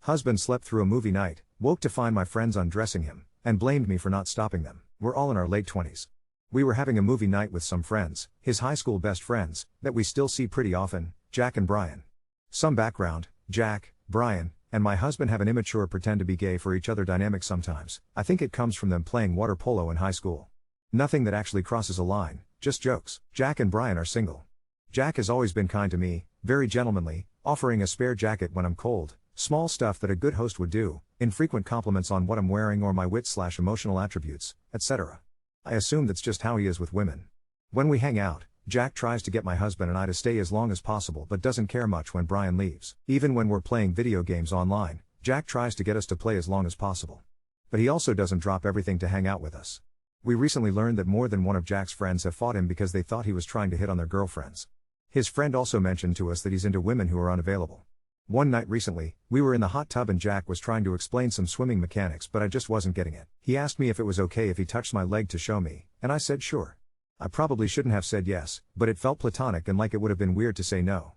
Husband slept through a movie night, woke to find my friends undressing him, and blamed me for not stopping them. We're all in our late 20s. We were having a movie night with some friends, his high school best friends, that we still see pretty often, Jack and Brian. Some background: Jack, Brian, and my husband have an immature pretend to be gay for each other dynamic sometimes. I think it comes from them playing water polo in high school. Nothing that actually crosses a line, just jokes. Jack and Brian are single. Jack has always been kind to me, very gentlemanly, offering a spare jacket when I'm cold, small stuff that a good host would do, infrequent compliments on what I'm wearing or my wit/emotional attributes, etc. I assume that's just how he is with women. When we hang out, Jack tries to get my husband and I to stay as long as possible but doesn't care much when Brian leaves. Even when we're playing video games online, Jack tries to get us to play as long as possible. But he also doesn't drop everything to hang out with us. We recently learned that more than one of Jack's friends have fought him because they thought he was trying to hit on their girlfriends. His friend also mentioned to us that he's into women who are unavailable. One night recently, we were in the hot tub and Jack was trying to explain some swimming mechanics but I just wasn't getting it. He asked me if it was okay if he touched my leg to show me, and I said sure. I probably shouldn't have said yes, but it felt platonic and like it would have been weird to say no.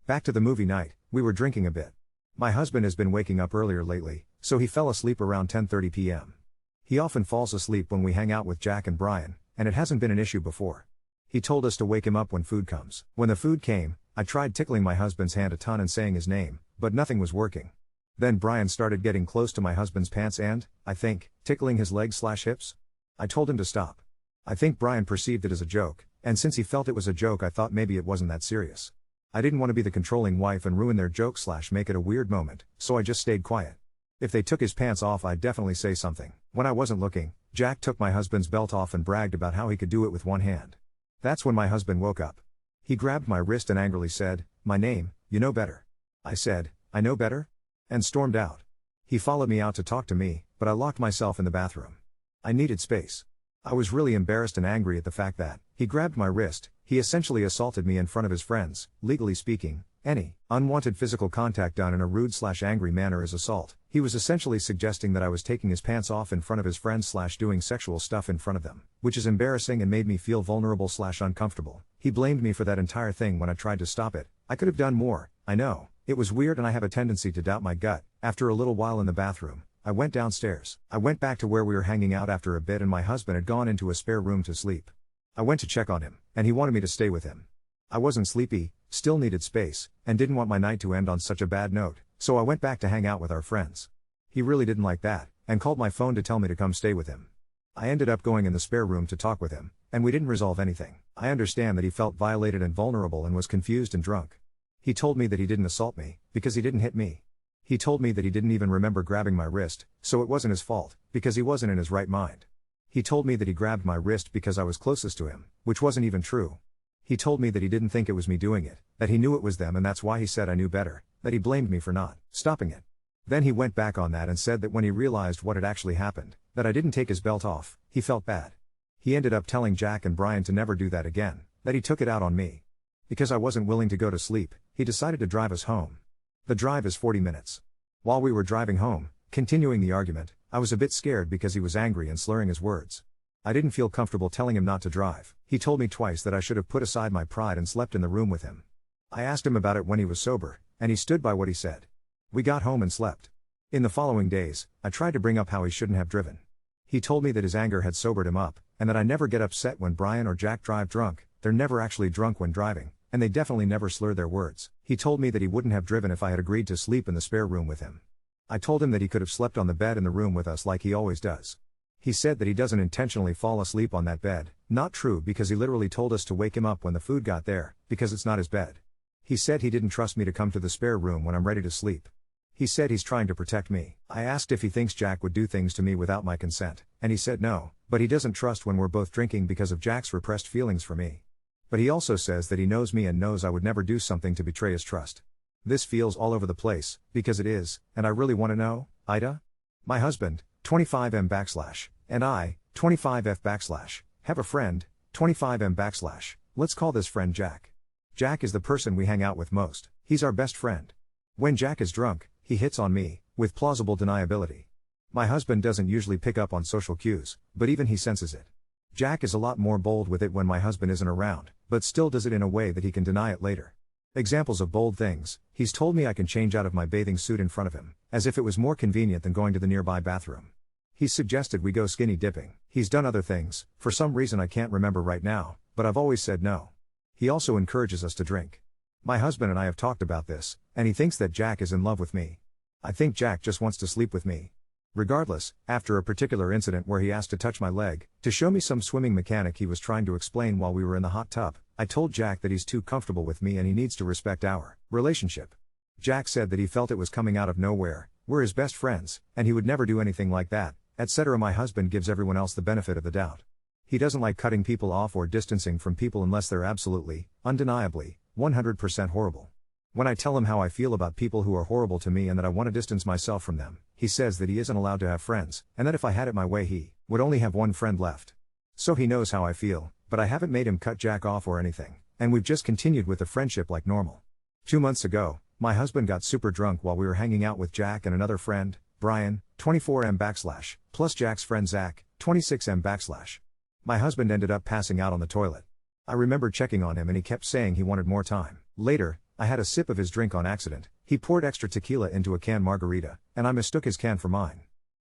Back to the movie night, we were drinking a bit. My husband has been waking up earlier lately, so he fell asleep around 10:30 p.m. He often falls asleep when we hang out with Jack and Brian, and it hasn't been an issue before. He told us to wake him up when food comes. When the food came, I tried tickling my husband's hand a ton and saying his name, but nothing was working. Then Brian started getting close to my husband's pants and, I think, tickling his legs/hips. I told him to stop. I think Brian perceived it as a joke, and since he felt it was a joke I thought maybe it wasn't that serious. I didn't want to be the controlling wife and ruin their joke/make it a weird moment, so I just stayed quiet. If they took his pants off I'd definitely say something. When I wasn't looking, Jack took my husband's belt off and bragged about how he could do it with one hand. That's when my husband woke up. He grabbed my wrist and angrily said, "My name, you know better." I said, "I know better?" and stormed out. He followed me out to talk to me, but I locked myself in the bathroom. I needed space. I was really embarrassed and angry at the fact that he grabbed my wrist. He essentially assaulted me in front of his friends. Legally speaking, any unwanted physical contact done in a rude/angry manner is assault. He was essentially suggesting that I was taking his pants off in front of his friends/doing sexual stuff in front of them, which is embarrassing and made me feel vulnerable/uncomfortable. He blamed me for that entire thing when I tried to stop it. I could have done more, I know. It was weird and I have a tendency to doubt my gut. After a little while in the bathroom, I went downstairs. I went back to where we were hanging out after a bit and my husband had gone into a spare room to sleep. I went to check on him, and he wanted me to stay with him. I wasn't sleepy, still needed space, and didn't want my night to end on such a bad note, so I went back to hang out with our friends. He really didn't like that, and called my phone to tell me to come stay with him. I ended up going in the spare room to talk with him, and we didn't resolve anything. I understand that he felt violated and vulnerable and was confused and drunk. He told me that he didn't assault me, because he didn't hit me. He told me that he didn't even remember grabbing my wrist, so it wasn't his fault, because he wasn't in his right mind. He told me that he grabbed my wrist because I was closest to him, which wasn't even true. He told me that he didn't think it was me doing it, that he knew it was them and that's why he said I knew better, that he blamed me for not stopping it. Then he went back on that and said that when he realized what had actually happened, that I didn't take his belt off, he felt bad. He ended up telling Jack and Brian to never do that again, that he took it out on me. Because I wasn't willing to go to sleep, he decided to drive us home. The drive is 40 minutes. While we were driving home, continuing the argument, I was a bit scared because he was angry and slurring his words. I didn't feel comfortable telling him not to drive. He told me twice that I should have put aside my pride and slept in the room with him. I asked him about it when he was sober, and he stood by what he said. We got home and slept. In the following days, I tried to bring up how he shouldn't have driven. He told me that his anger had sobered him up, and that I never get upset when Brian or Jack drive drunk. They're never actually drunk when driving, and they definitely never slur their words. He told me that he wouldn't have driven if I had agreed to sleep in the spare room with him. I told him that he could have slept on the bed in the room with us like he always does. He said that he doesn't intentionally fall asleep on that bed. Not true, because he literally told us to wake him up when the food got there, because it's not his bed. He said he didn't trust me to come to the spare room when I'm ready to sleep. He said he's trying to protect me. I asked if he thinks Jack would do things to me without my consent, and he said no, but he doesn't trust when we're both drinking because of Jack's repressed feelings for me. But he also says that he knows me and knows I would never do something to betray his trust. This feels all over the place, because it is, and I really want to know, Ida? My husband, 25M / and I, 25F / have a friend, 25M / let's call this friend Jack. Jack is the person we hang out with most. He's our best friend. When Jack is drunk, he hits on me, with plausible deniability. My husband doesn't usually pick up on social cues, but even he senses it. Jack is a lot more bold with it when my husband isn't around, but still does it in a way that he can deny it later. Examples of bold things: he's told me I can change out of my bathing suit in front of him, as if it was more convenient than going to the nearby bathroom. He's suggested we go skinny dipping. He's done other things, for some reason I can't remember right now, but I've always said no. He also encourages us to drink. My husband and I have talked about this, and he thinks that Jack is in love with me. I think Jack just wants to sleep with me. Regardless, after a particular incident where he asked to touch my leg, to show me some swimming mechanic he was trying to explain while we were in the hot tub, I told Jack that he's too comfortable with me and he needs to respect our relationship. Jack said that he felt it was coming out of nowhere, we're his best friends, and he would never do anything like that, etc. My husband gives everyone else the benefit of the doubt. He doesn't like cutting people off or distancing from people unless they're absolutely, undeniably, 100% horrible. When I tell him how I feel about people who are horrible to me and that I want to distance myself from them, he says that he isn't allowed to have friends, and that if I had it my way he would only have one friend left. So he knows how I feel, but I haven't made him cut Jack off or anything, and we've just continued with the friendship like normal. 2 months ago, my husband got super drunk while we were hanging out with Jack and another friend, Brian, 24M/, plus Jack's friend Zach, 26M/. My husband ended up passing out on the toilet. I remember checking on him and he kept saying he wanted more time. Later, I had a sip of his drink on accident. He poured extra tequila into a can margarita, and I mistook his can for mine.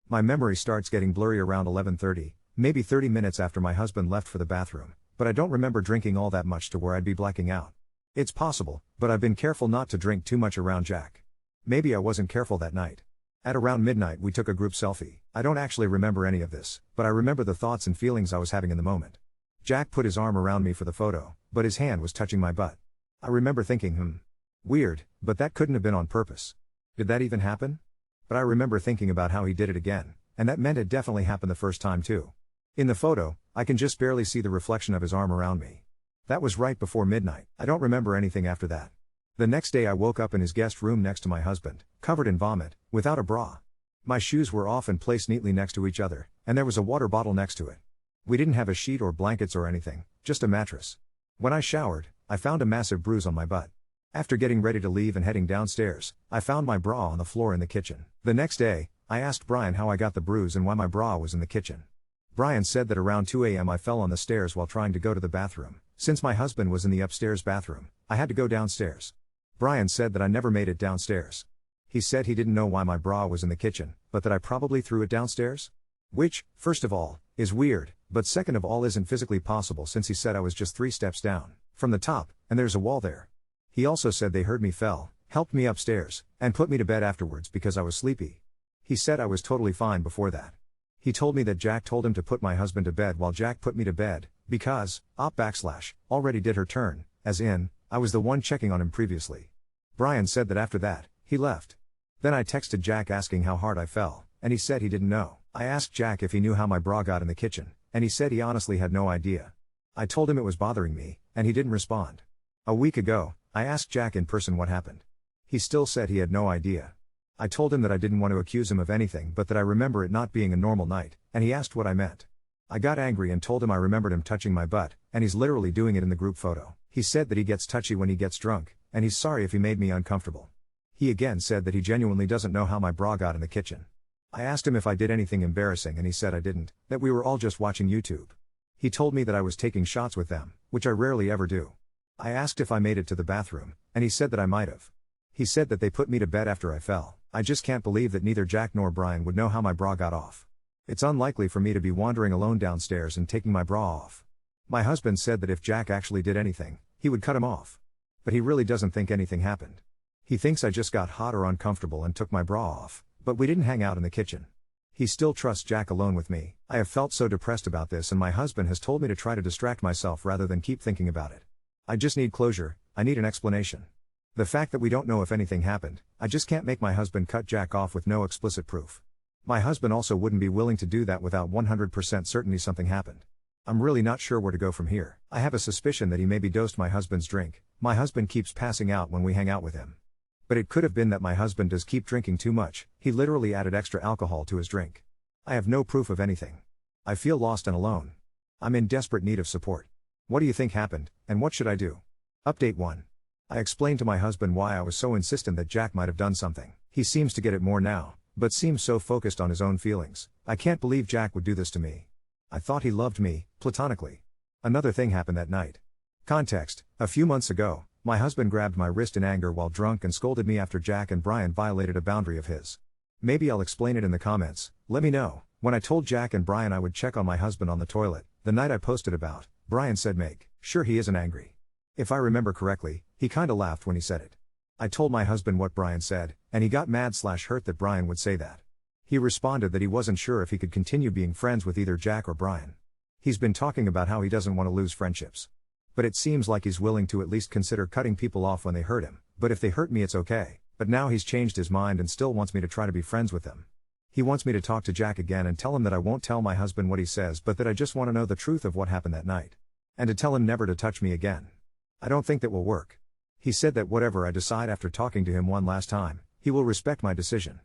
My memory starts getting blurry around 11:30, maybe 30 minutes after my husband left for the bathroom, but I don't remember drinking all that much to where I'd be blacking out. It's possible, but I've been careful not to drink too much around Jack. Maybe I wasn't careful that night. At around midnight we took a group selfie. I don't actually remember any of this, but I remember the thoughts and feelings I was having in the moment. Jack put his arm around me for the photo, but his hand was touching my butt. I remember thinking, weird, but that couldn't have been on purpose. Did that even happen? But I remember thinking about how he did it again, and that meant it definitely happened the first time too. In the photo, I can just barely see the reflection of his arm around me. That was right before midnight. I don't remember anything after that. The next day I woke up in his guest room next to my husband, covered in vomit, without a bra. My shoes were off and placed neatly next to each other, and there was a water bottle next to it. We didn't have a sheet or blankets or anything, just a mattress. When I showered, I found a massive bruise on my butt. After getting ready to leave and heading downstairs, I found my bra on the floor in the kitchen. The next day, I asked Brian how I got the bruise and why my bra was in the kitchen. Brian said that around 2 a.m. I fell on the stairs while trying to go to the bathroom. Since my husband was in the upstairs bathroom, I had to go downstairs. Brian said that I never made it downstairs. He said he didn't know why my bra was in the kitchen, but that I probably threw it downstairs? Which, first of all, is weird, but second of all isn't physically possible since he said I was just 3 steps down from the top, and there's a wall there. He also said they heard me fell, helped me upstairs, and put me to bed afterwards because I was sleepy. He said I was totally fine before that. He told me that Jack told him to put my husband to bed while Jack put me to bed, because, already did her turn, as in, I was the one checking on him previously. Brian said that after that, he left. Then I texted Jack asking how hard I fell, and he said he didn't know. I asked Jack if he knew how my bra got in the kitchen, and he said he honestly had no idea. I told him it was bothering me, and he didn't respond. A week ago, I asked Jack in person what happened. He still said he had no idea. I told him that I didn't want to accuse him of anything but that I remember it not being a normal night, and he asked what I meant. I got angry and told him I remembered him touching my butt, and he's literally doing it in the group photo. He said that he gets touchy when he gets drunk, and he's sorry if he made me uncomfortable. He again said that he genuinely doesn't know how my bra got in the kitchen. I asked him if I did anything embarrassing and he said I didn't, that we were all just watching YouTube. He told me that I was taking shots with them, which I rarely ever do. I asked if I made it to the bathroom, and he said that I might have. He said that they put me to bed after I fell. I just can't believe that neither Jack nor Brian would know how my bra got off. It's unlikely for me to be wandering alone downstairs and taking my bra off. My husband said that if Jack actually did anything, he would cut him off. But he really doesn't think anything happened. He thinks I just got hot or uncomfortable and took my bra off, but we didn't hang out in the kitchen. He still trusts Jack alone with me. I have felt so depressed about this and my husband has told me to try to distract myself rather than keep thinking about it. I just need closure, I need an explanation. The fact that we don't know if anything happened, I just can't make my husband cut Jack off with no explicit proof. My husband also wouldn't be willing to do that without 100% certainty something happened. I'm really not sure where to go from here. I have a suspicion that he maybe dosed my husband's drink. My husband keeps passing out when we hang out with him. But it could have been that my husband does keep drinking too much. He literally added extra alcohol to his drink. I have no proof of anything. I feel lost and alone. I'm in desperate need of support. What do you think happened, and what should I do? Update 1. I explained to my husband why I was so insistent that Jack might have done something. He seems to get it more now, but seems so focused on his own feelings. I can't believe Jack would do this to me. I thought he loved me, platonically. Another thing happened that night. Context: a few months ago, My husband grabbed my wrist in anger while drunk and scolded me after Jack and Brian violated a boundary of his. Maybe I'll explain it in the comments, let me know. When I told Jack and Brian I would check on my husband on the toilet, the night I posted about, Brian said make sure he isn't angry. If I remember correctly, he kinda laughed when he said it. I told my husband what Brian said, and he got mad/hurt that Brian would say that. He responded that he wasn't sure if he could continue being friends with either Jack or Brian. He's been talking about how he doesn't want to lose friendships. But it seems like he's willing to at least consider cutting people off when they hurt him, but if they hurt me it's okay. But now he's changed his mind and still wants me to try to be friends with them. He wants me to talk to Jack again and tell him that I won't tell my husband what he says but that I just want to know the truth of what happened that night. And to tell him never to touch me again. I don't think that will work. He said that whatever I decide after talking to him one last time, he will respect my decision.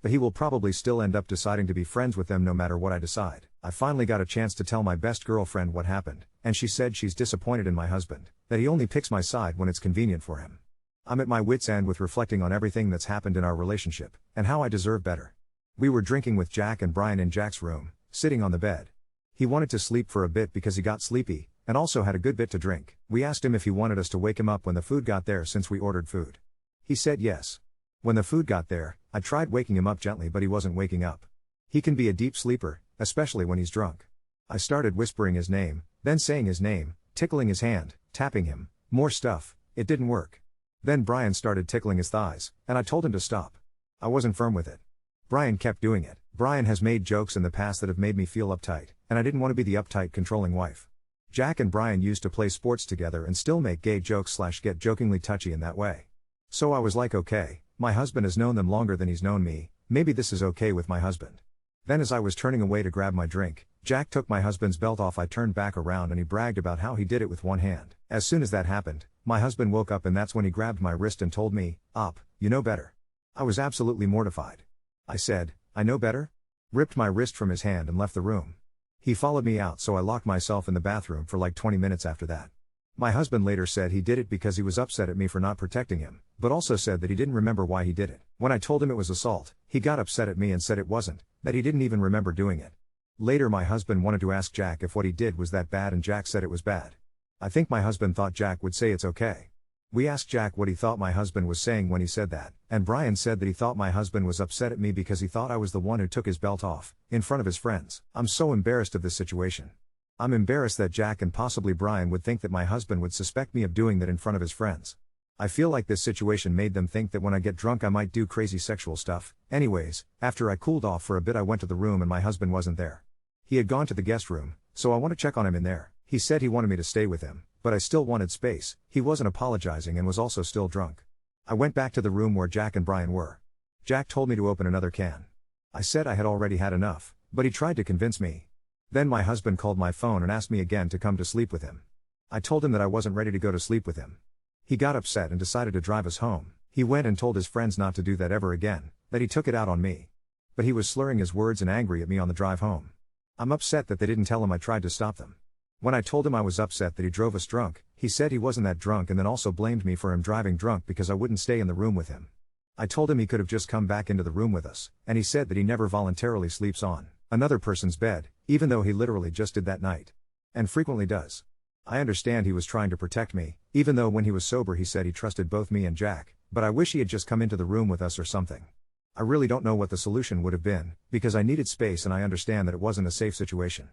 But he will probably still end up deciding to be friends with them no matter what I decide. I finally got a chance to tell my best girlfriend what happened, and she said she's disappointed in my husband, that he only picks my side when it's convenient for him. I'm at my wit's end with reflecting on everything that's happened in our relationship, and how I deserve better. We were drinking with Jack and Brian in Jack's room, sitting on the bed. He wanted to sleep for a bit because he got sleepy, and also had a good bit to drink. We asked him if he wanted us to wake him up when the food got there since we ordered food. He said yes. When the food got there, I tried waking him up gently but he wasn't waking up. He can be a deep sleeper, especially when he's drunk. I started whispering his name, then saying his name, tickling his hand, tapping him, more stuff, it didn't work. Then Brian started tickling his thighs, and I told him to stop. I wasn't firm with it. Brian kept doing it. Brian has made jokes in the past that have made me feel uptight, and I didn't want to be the uptight controlling wife. Jack and Brian used to play sports together and still make gay jokes/get jokingly touchy in that way. So I was like okay, my husband has known them longer than he's known me, maybe this is okay with my husband. Then as I was turning away to grab my drink, Jack took my husband's belt off. I turned back around and he bragged about how he did it with one hand. As soon as that happened, my husband woke up and that's when he grabbed my wrist and told me, "Op, you know better." I was absolutely mortified. I said, "I know better?" Ripped my wrist from his hand and left the room. He followed me out so I locked myself in the bathroom for like 20 minutes after that. My husband later said he did it because he was upset at me for not protecting him, but also said that he didn't remember why he did it. When I told him it was assault, he got upset at me and said it wasn't, that he didn't even remember doing it. Later my husband wanted to ask Jack if what he did was that bad and Jack said it was bad. I think my husband thought Jack would say it's okay. We asked Jack what he thought my husband was saying when he said that, and Brian said that he thought my husband was upset at me because he thought I was the one who took his belt off, in front of his friends. I'm so embarrassed of this situation. I'm embarrassed that Jack and possibly Brian would think that my husband would suspect me of doing that in front of his friends. I feel like this situation made them think that when I get drunk I might do crazy sexual stuff. Anyways, after I cooled off for a bit I went to the room and my husband wasn't there. He had gone to the guest room, so I want to check on him in there. He said he wanted me to stay with him, but I still wanted space. He wasn't apologizing and was also still drunk. I went back to the room where Jack and Brian were. Jack told me to open another can. I said I had already had enough, but he tried to convince me. Then my husband called my phone and asked me again to come to sleep with him. I told him that I wasn't ready to go to sleep with him. He got upset and decided to drive us home. He went and told his friends not to do that ever again, that he took it out on me. But he was slurring his words and angry at me on the drive home. I'm upset that they didn't tell him I tried to stop them. When I told him I was upset that he drove us drunk, he said he wasn't that drunk and then also blamed me for him driving drunk because I wouldn't stay in the room with him. I told him he could have just come back into the room with us, and he said that he never voluntarily sleeps on another person's bed, even though he literally just did that night. And frequently does. I understand he was trying to protect me, even though when he was sober he said he trusted both me and Jack, but I wish he had just come into the room with us or something. I really don't know what the solution would have been, because I needed space and I understand that it wasn't a safe situation.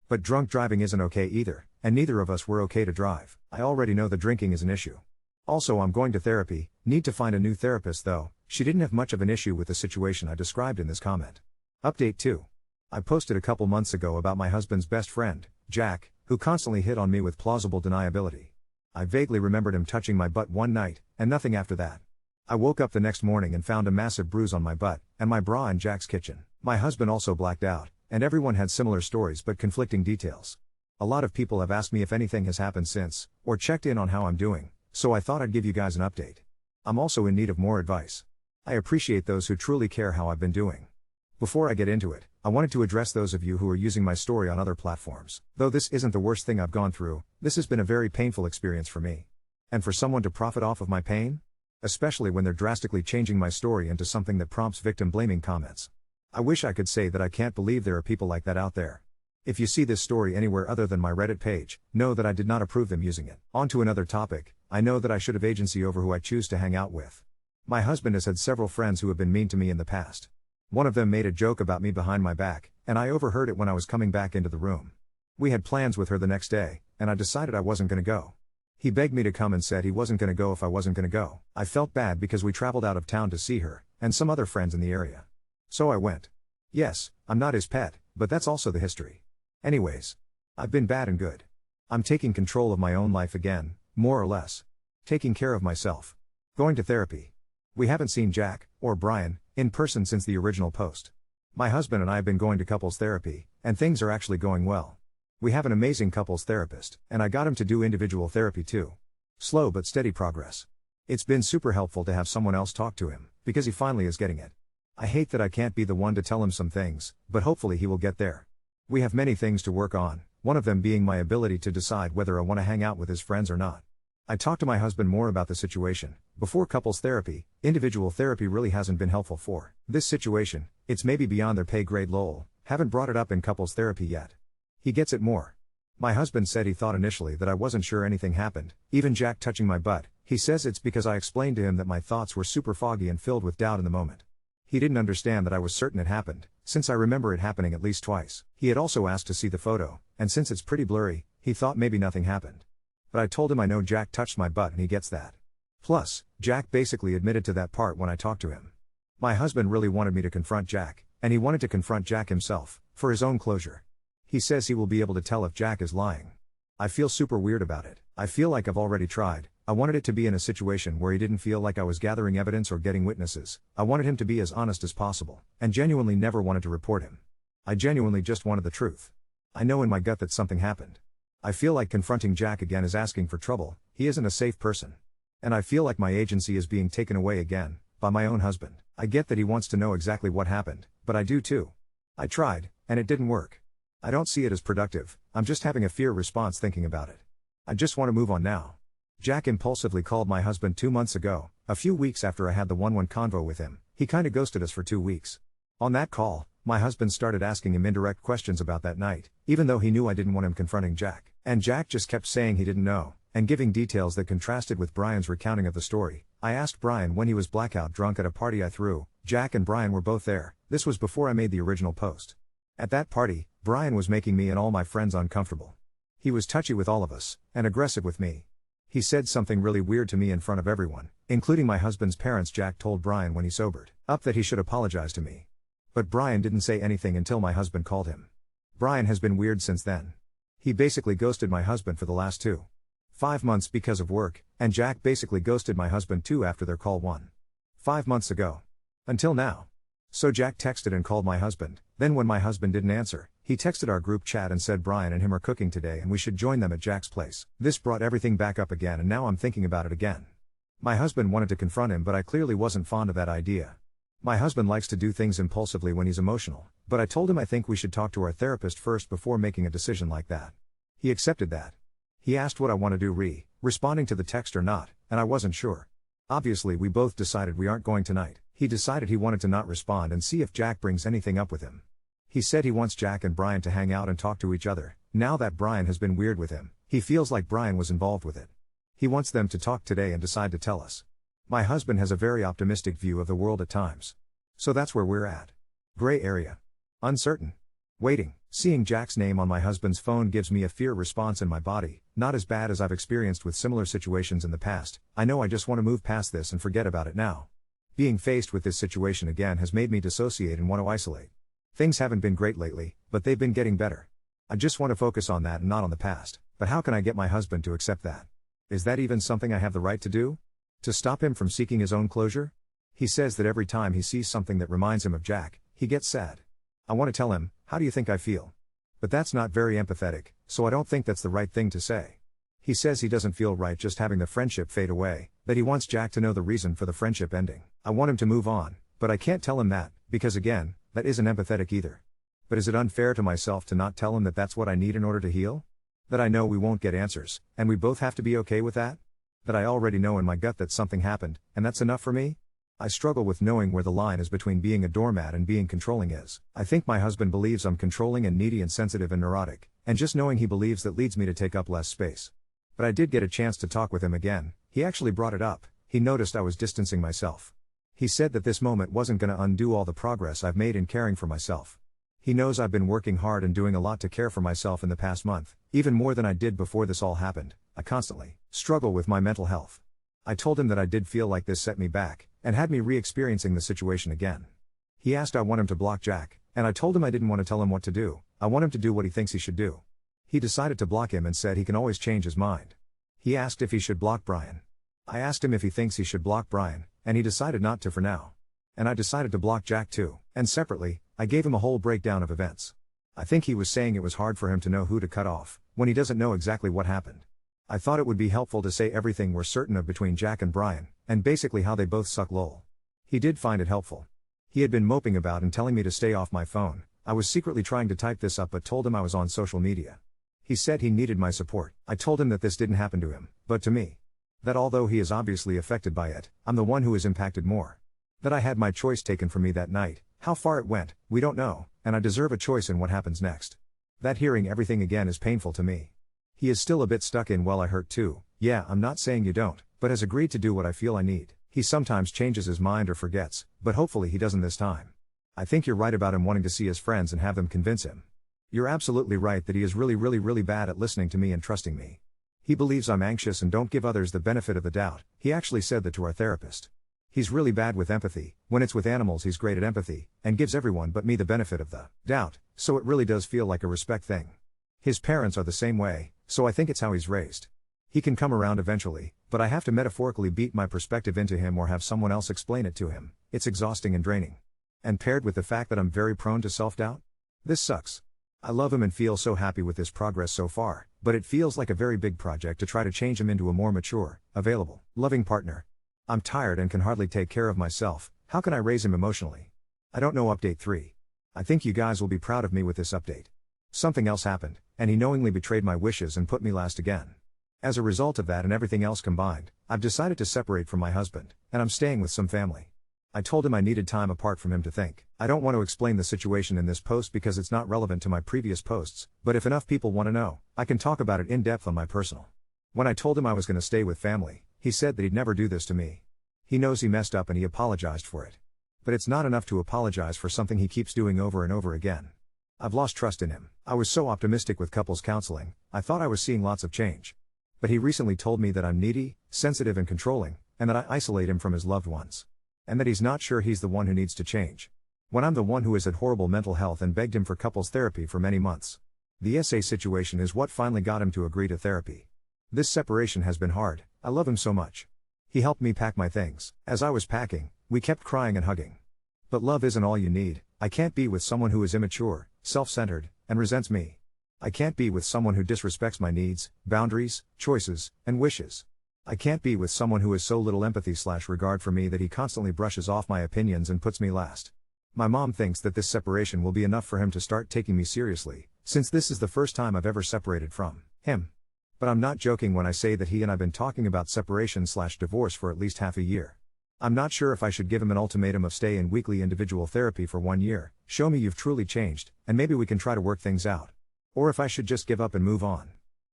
But drunk driving isn't okay either, and neither of us were okay to drive. I already know the drinking is an issue. Also I'm going to therapy, need to find a new therapist though. She didn't have much of an issue with the situation I described in this comment. Update 2. I posted a couple months ago about my husband's best friend, Jack, who constantly hit on me with plausible deniability. I vaguely remembered him touching my butt one night, and nothing after that. I woke up the next morning and found a massive bruise on my butt, and my bra in Jack's kitchen. My husband also blacked out, and everyone had similar stories but conflicting details. A lot of people have asked me if anything has happened since, or checked in on how I'm doing, so I thought I'd give you guys an update. I'm also in need of more advice. I appreciate those who truly care how I've been doing. Before I get into it, I wanted to address those of you who are using my story on other platforms. Though this isn't the worst thing I've gone through, this has been a very painful experience for me. And for someone to profit off of my pain? Especially when they're drastically changing my story into something that prompts victim-blaming comments. I wish I could say that I can't believe there are people like that out there. If you see this story anywhere other than my Reddit page, know that I did not approve them using it. On to another topic. I know that I should have agency over who I choose to hang out with. My husband has had several friends who have been mean to me in the past. One of them made a joke about me behind my back, and I overheard it when I was coming back into the room. We had plans with her the next day, and I decided I wasn't gonna go. He begged me to come and said he wasn't gonna go if I wasn't gonna go. I felt bad because we traveled out of town to see her, and some other friends in the area. So I went. Yes, I'm not his pet, but that's also the history. Anyways. I've been bad and good. I'm taking control of my own life again, more or less. Taking care of myself. Going to therapy. We haven't seen Jack, or Brian, in person since the original post. My husband and I have been going to couples therapy, and things are actually going well. We have an amazing couples therapist, and I got him to do individual therapy too. Slow but steady progress. It's been super helpful to have someone else talk to him, because he finally is getting it. I hate that I can't be the one to tell him some things, but hopefully he will get there. We have many things to work on, one of them being my ability to decide whether I want to hang out with his friends or not. I talked to my husband more about the situation. Before couples therapy, individual therapy really hasn't been helpful for this situation. It's maybe beyond their pay grade lol, haven't brought it up in couples therapy yet. He gets it more. My husband said he thought initially that I wasn't sure anything happened, even Jack touching my butt. He says it's because I explained to him that my thoughts were super foggy and filled with doubt in the moment. He didn't understand that I was certain it happened, since I remember it happening at least twice. He had also asked to see the photo, and since it's pretty blurry, he thought maybe nothing happened. But I told him I know Jack touched my butt and he gets that. Plus, Jack basically admitted to that part when I talked to him. My husband really wanted me to confront Jack, and he wanted to confront Jack himself, for his own closure. He says he will be able to tell if Jack is lying. I feel super weird about it. I feel like I've already tried. I wanted it to be in a situation where he didn't feel like I was gathering evidence or getting witnesses. I wanted him to be as honest as possible, and genuinely never wanted to report him. I genuinely just wanted the truth. I know in my gut that something happened. I feel like confronting Jack again is asking for trouble. He isn't a safe person. And I feel like my agency is being taken away again, by my own husband. I get that he wants to know exactly what happened, but I do too. I tried, and it didn't work. I don't see it as productive. I'm just having a fear response thinking about it. I just want to move on now. Jack impulsively called my husband 2 months ago, a few weeks after I had the 1-1 convo with him. He kinda ghosted us for 2 weeks. On that call, my husband started asking him indirect questions about that night, even though he knew I didn't want him confronting Jack. And Jack just kept saying he didn't know, and giving details that contrasted with Brian's recounting of the story. I asked Brian when he was blackout drunk at a party I threw. Jack and Brian were both there. This was before I made the original post. At that party, Brian was making me and all my friends uncomfortable. He was touchy with all of us, and aggressive with me. He said something really weird to me in front of everyone, including my husband's parents. Jack told Brian when he sobered up that he should apologize to me. But Brian didn't say anything until my husband called him. Brian has been weird since then. He basically ghosted my husband for the last 2.5 months because of work, and Jack basically ghosted my husband too after their call 1.5 months ago. Until now. So Jack texted and called my husband. Then when my husband didn't answer, he texted our group chat and said Brian and him are cooking today and we should join them at Jack's place. This brought everything back up again and now I'm thinking about it again. My husband wanted to confront him but I clearly wasn't fond of that idea. My husband likes to do things impulsively when he's emotional, but I told him I think we should talk to our therapist first before making a decision like that. He accepted that. He asked what I want to do responding to the text or not, and I wasn't sure. Obviously we both decided we aren't going tonight. He decided he wanted to not respond and see if Jack brings anything up with him. He said he wants Jack and Brian to hang out and talk to each other. Now that Brian has been weird with him, he feels like Brian was involved with it. He wants them to talk today and decide to tell us. My husband has a very optimistic view of the world at times. So that's where we're at. Gray area. Uncertain. Waiting. Seeing Jack's name on my husband's phone gives me a fear response in my body, not as bad as I've experienced with similar situations in the past. I know I just want to move past this and forget about it now. Being faced with this situation again has made me dissociate and want to isolate. Things haven't been great lately, but they've been getting better. I just want to focus on that and not on the past. But how can I get my husband to accept that? Is that even something I have the right to do? To stop him from seeking his own closure? He says that every time he sees something that reminds him of Jack, he gets sad. I want to tell him, how do you think I feel? But that's not very empathetic, so I don't think that's the right thing to say. He says he doesn't feel right just having the friendship fade away, that he wants Jack to know the reason for the friendship ending. I want him to move on, but I can't tell him that, because again, that isn't empathetic either. But is it unfair to myself to not tell him that that's what I need in order to heal? That I know we won't get answers, and we both have to be okay with that? That I already know in my gut that something happened, and that's enough for me? I struggle with knowing where the line is between being a doormat and being controlling is. I think my husband believes I'm controlling and needy and sensitive and neurotic, and just knowing he believes that leads me to take up less space. But I did get a chance to talk with him again, He actually brought it up. He noticed I was distancing myself. He said that this moment wasn't gonna undo all the progress I've made in caring for myself. He knows I've been working hard and doing a lot to care for myself in the past month, even more than I did before this all happened. I constantly struggle with my mental health. I told him that I did feel like this set me back, and had me re-experiencing the situation again. He asked I want him to block Jack, and I told him I didn't want to tell him what to do, I want him to do what he thinks he should do. He decided to block him and said he can always change his mind. He asked if he should block Brian. I asked him if he thinks he should block Brian, and he decided not to for now. And I decided to block Jack too, and separately, I gave him a whole breakdown of events. I think he was saying it was hard for him to know who to cut off, when he doesn't know exactly what happened. I thought it would be helpful to say everything we're certain of between Jack and Brian, and basically how they both suck lol. He did find it helpful. He had been moping about and telling me to stay off my phone. I was secretly trying to type this up but told him I was on social media. He said he needed my support. I told him that this didn't happen to him, but to me. That although he is obviously affected by it, I'm the one who is impacted more. That I had my choice taken from me that night. How far it went, we don't know, and I deserve a choice in what happens next. That hearing everything again is painful to me. He is still a bit stuck in well I hurt too. Yeah, I'm not saying you don't, but has agreed to do what I feel I need. He sometimes changes his mind or forgets, but hopefully he doesn't this time. I think you're right about him wanting to see his friends and have them convince him. You're absolutely right that he is really bad at listening to me and trusting me. He believes I'm anxious and don't give others the benefit of the doubt. He actually said that to our therapist. He's really bad with empathy. When it's with animals he's great at empathy, and gives everyone but me the benefit of the doubt, so it really does feel like a respect thing. His parents are the same way, so I think it's how he's raised. He can come around eventually, but I have to metaphorically beat my perspective into him or have someone else explain it to him. It's exhausting and draining. And paired with the fact that I'm very prone to self-doubt? This sucks. I love him and feel so happy with his progress so far, but it feels like a very big project to try to change him into a more mature, available, loving partner. I'm tired and can hardly take care of myself. How can I raise him emotionally? I don't know. Update 3. I think you guys will be proud of me with this update. Something else happened, and he knowingly betrayed my wishes and put me last again. As a result of that and everything else combined, I've decided to separate from my husband, and I'm staying with some family. I told him I needed time apart from him to think. I don't want to explain the situation in this post because it's not relevant to my previous posts, but if enough people want to know, I can talk about it in depth on my personal. When I told him I was going to stay with family, he said that he'd never do this to me. He knows he messed up and he apologized for it. But it's not enough to apologize for something he keeps doing over and over again. I've lost trust in him. I was so optimistic with couples counseling, I thought I was seeing lots of change. But he recently told me that I'm needy, sensitive and controlling, and that I isolate him from his loved ones. And that he's not sure he's the one who needs to change. When I'm the one who has had horrible mental health and begged him for couples therapy for many months. The SA situation is what finally got him to agree to therapy. This separation has been hard. I love him so much. He helped me pack my things. As I was packing, we kept crying and hugging. But love isn't all you need. I can't be with someone who is immature, self-centered, and resents me. I can't be with someone who disrespects my needs, boundaries, choices, and wishes. I can't be with someone who has so little empathy/regard for me that he constantly brushes off my opinions and puts me last. My mom thinks that this separation will be enough for him to start taking me seriously, since this is the first time I've ever separated from him. But I'm not joking when I say that he and I've been talking about separation/divorce for at least half a year. I'm not sure if I should give him an ultimatum of stay in weekly individual therapy for 1 year, show me you've truly changed, and maybe we can try to work things out. Or if I should just give up and move on.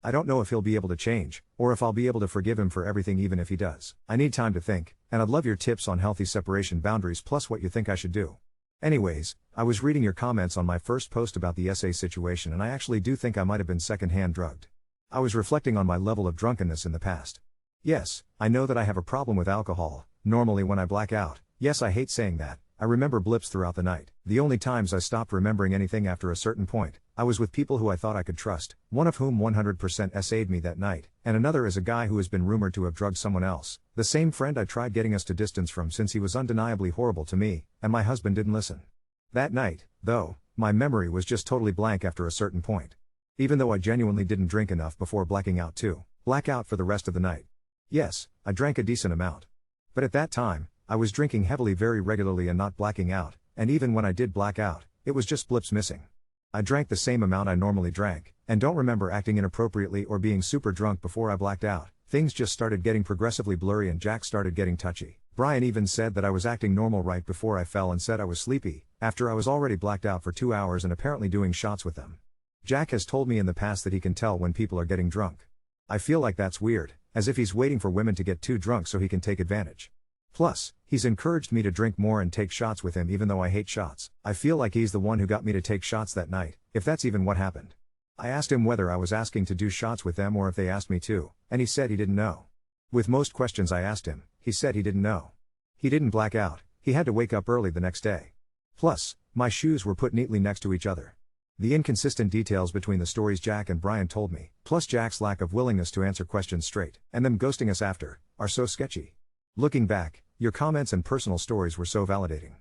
I don't know if he'll be able to change, or if I'll be able to forgive him for everything even if he does. I need time to think, and I'd love your tips on healthy separation boundaries plus what you think I should do. Anyways, I was reading your comments on my first post about the SA situation and I actually do think I might have been secondhand drugged. I was reflecting on my level of drunkenness in the past. Yes, I know that I have a problem with alcohol, normally when I black out. Yes, I hate saying that. I remember blips throughout the night. The only times I stopped remembering anything after a certain point, I was with people who I thought I could trust, one of whom 100% SA'd me that night, and another is a guy who has been rumored to have drugged someone else, the same friend I tried getting us to distance from since he was undeniably horrible to me, and my husband didn't listen. That night, though, my memory was just totally blank after a certain point. Even though I genuinely didn't drink enough before blacking out to black out for the rest of the night. Yes, I drank a decent amount. But at that time, I was drinking heavily very regularly and not blacking out, and even when I did black out, it was just blips missing. I drank the same amount I normally drank, and don't remember acting inappropriately or being super drunk before I blacked out. Things just started getting progressively blurry and Jack started getting touchy. Brian even said that I was acting normal right before I fell and said I was sleepy, after I was already blacked out for 2 hours and apparently doing shots with them. Jack has told me in the past that he can tell when people are getting drunk. I feel like that's weird, as if he's waiting for women to get too drunk so he can take advantage. Plus, he's encouraged me to drink more and take shots with him even though I hate shots. I feel like he's the one who got me to take shots that night, if that's even what happened. I asked him whether I was asking to do shots with them or if they asked me to, and he said he didn't know. With most questions I asked him, he said he didn't know. He didn't black out, he had to wake up early the next day. Plus, my shoes were put neatly next to each other. The inconsistent details between the stories Jack and Brian told me, plus Jack's lack of willingness to answer questions straight, and them ghosting us after, are so sketchy. Looking back, your comments and personal stories were so validating.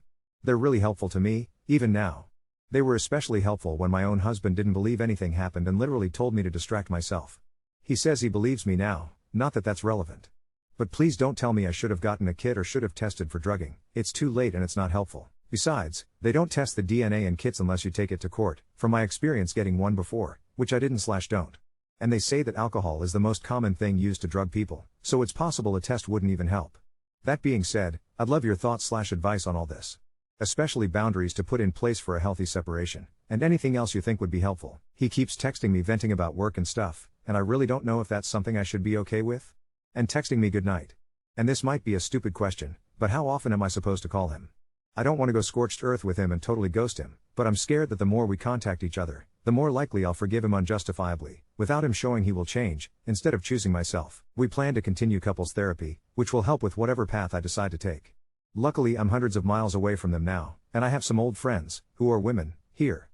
They're really helpful to me, even now. They were especially helpful when my own husband didn't believe anything happened and literally told me to distract myself. He says he believes me now, not that that's relevant. But please don't tell me I should have gotten a kit or should have tested for drugging, it's too late and it's not helpful. Besides, they don't test the DNA in kits unless you take it to court, from my experience getting one before, which I didn't/don't. And they say that alcohol is the most common thing used to drug people, so it's possible a test wouldn't even help. That being said, I'd love your thoughts/advice on all this. Especially boundaries to put in place for a healthy separation, and anything else you think would be helpful. He keeps texting me venting about work and stuff, and I really don't know if that's something I should be okay with. And texting me goodnight. And this might be a stupid question, but how often am I supposed to call him? I don't want to go scorched earth with him and totally ghost him, but I'm scared that the more we contact each other, the more likely I'll forgive him unjustifiably, without him showing he will change, instead of choosing myself. We plan to continue couples therapy, which will help with whatever path I decide to take. Luckily I'm hundreds of miles away from them now, and I have some old friends, who are women, here.